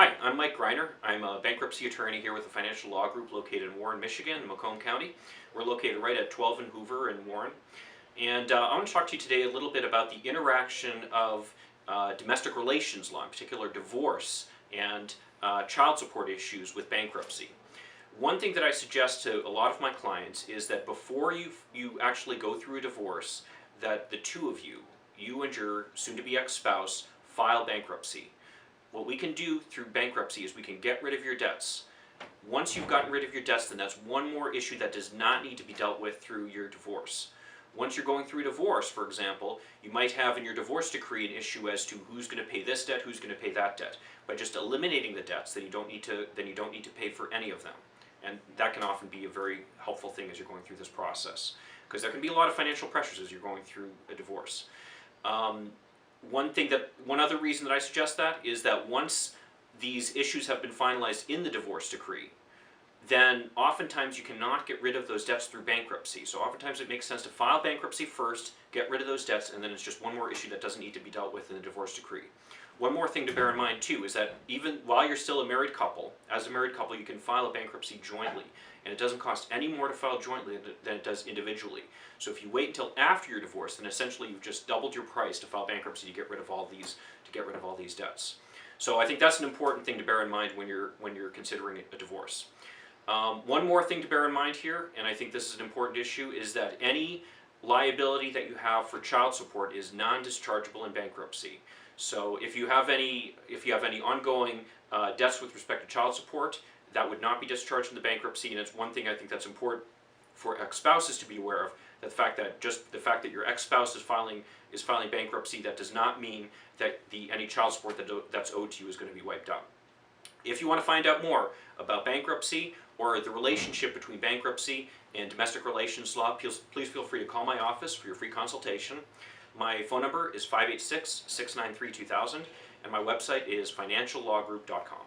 Hi, I'm Mike Greiner. I'm a bankruptcy attorney here with the Financial Law Group located in Warren, Michigan, in Macomb County. We're located right at 12 and Hoover in Warren. And I want to talk to you today a little bit about the interaction of domestic relations law, in particular divorce and child support issues with bankruptcy. One thing that I suggest to a lot of my clients is that before you actually go through a divorce, that the two of you, you and your soon-to-be ex-spouse, file bankruptcy. What we can do through bankruptcy is we can get rid of your debts. Once you've gotten rid of your debts, then that's one more issue that does not need to be dealt with through your divorce. Once you're going through a divorce, for example, you might have in your divorce decree an issue as to who's going to pay this debt, who's going to pay that debt. By just eliminating the debts, then you don't need to pay for any of them. And that can often be a very helpful thing as you're going through this process, because there can be a lot of financial pressures as you're going through a divorce. One other reason that I suggest that is that once these issues have been finalized in the divorce decree, then oftentimes you cannot get rid of those debts through bankruptcy. So oftentimes it makes sense to file bankruptcy first, get rid of those debts, and then it's just one more issue that doesn't need to be dealt with in the divorce decree. One more thing to bear in mind too is that even while you're still a married couple, as a married couple you can file a bankruptcy jointly, and it doesn't cost any more to file jointly than it does individually. So if you wait until after your divorce, then essentially you've just doubled your price to file bankruptcy to get rid of all these debts. So I think that's an important thing to bear in mind when you're considering a divorce. One more thing to bear in mind here, and I think this is an important issue, is that any liability that you have for child support is non-dischargeable in bankruptcy. So if you have any ongoing debts with respect to child support, that would not be discharged in the bankruptcy, and it's one thing I think that's important for ex-spouses to be aware of. The fact that your ex-spouse is filing bankruptcy, that does not mean that any child support that's owed to you is going to be wiped out. If you want to find out more about bankruptcy or the relationship between bankruptcy and domestic relations law, please feel free to call my office for your free consultation. My phone number is 586-693-2000, and my website is financiallawgroup.com.